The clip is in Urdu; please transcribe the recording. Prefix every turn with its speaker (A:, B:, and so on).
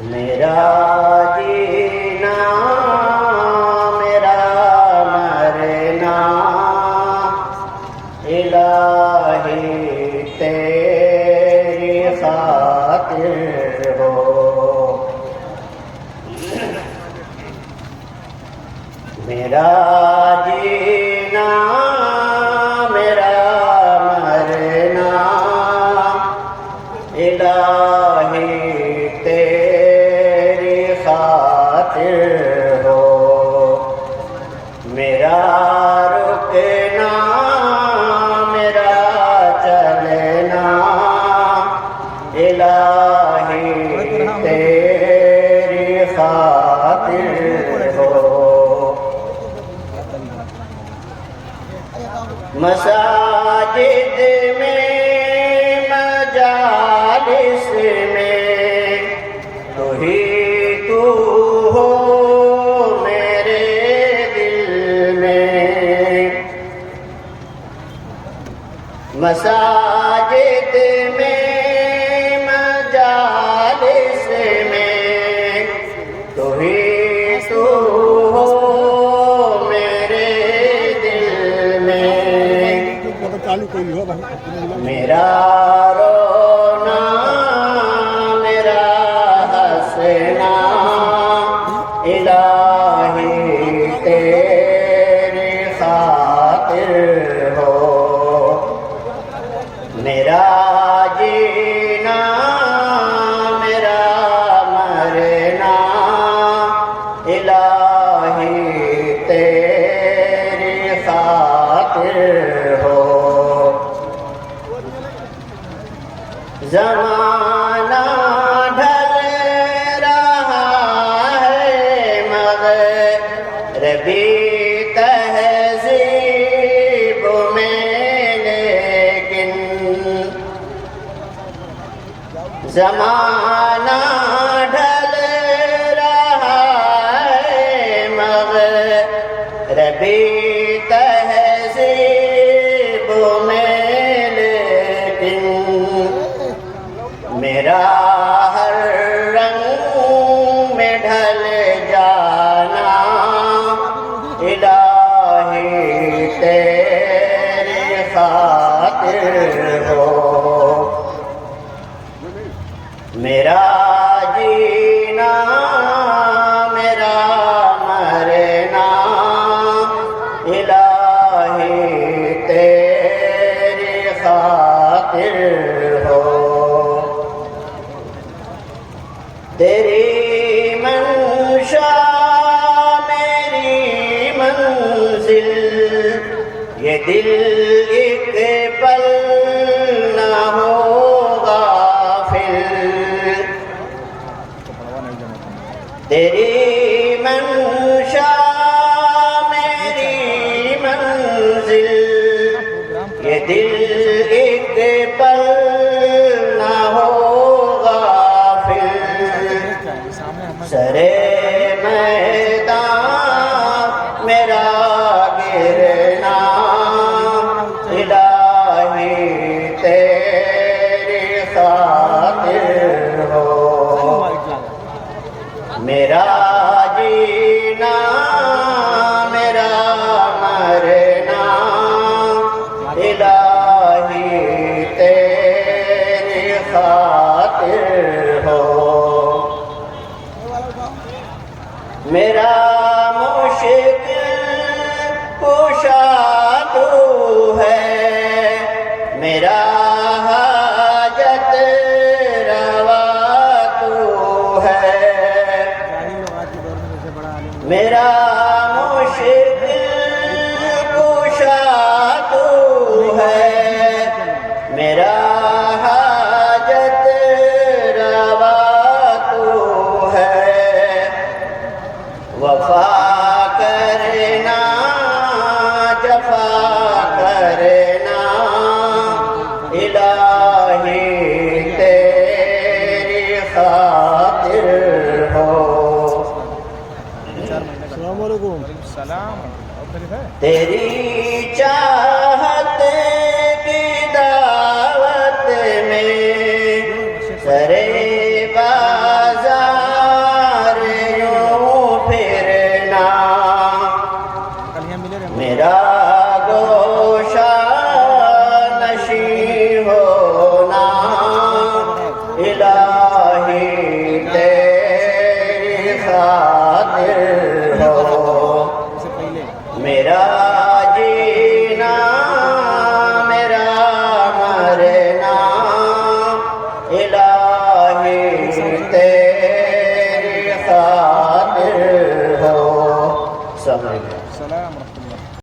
A: میرا جینا میرا مرنا الہی تیری خاطر ہو، میرا جینا میرا مرنا الہی تیری خاطر ہو، میرا رکنا میرا چلنا الہی تیری خاطر ہو، مساجد میں مجالس میں تو ہی تو ہو میرے دل میں، مساجد میں مجالس میں تو ہی تو ہو میرے دل میں، میرا رونا میرا ہنسنا الہی تیری خاطر ہو، میرا جینا میرا مرنا الہی تیری خاطر ہو، زمانہ ڈھل رہا ہے مغربی تہذیب میں، لیکن زمانہ ڈھل رہا ہے مغربی تہذیب میں، لیکن میرا ہر رنگ میں ڈھل جانا الہی تیری خاطر ہو، میرا جینا میرا مرنا الہی تیری خاطر ہو، تیری منشا میری منزل، یہ دل ایک پل نہ ہو غافل، تیری منشا میری منزل، یہ دل ایک پل نہ ہو غافل، سرے میدان میرا گرنا الہی تیری خاطر ہو، میرا جینا میرا مرنا الہی تیری خاطر ہو، میرا مشکل کشا تو ہے، میرا حاجت روا تو ہے، میرا مشکل کشا تو ہے، میرا حاجت روا تو ہے، وفا کرنا جفا کرنا الہی تیری خاطر ہو،
B: السلام علیکم.
A: تیری چاہ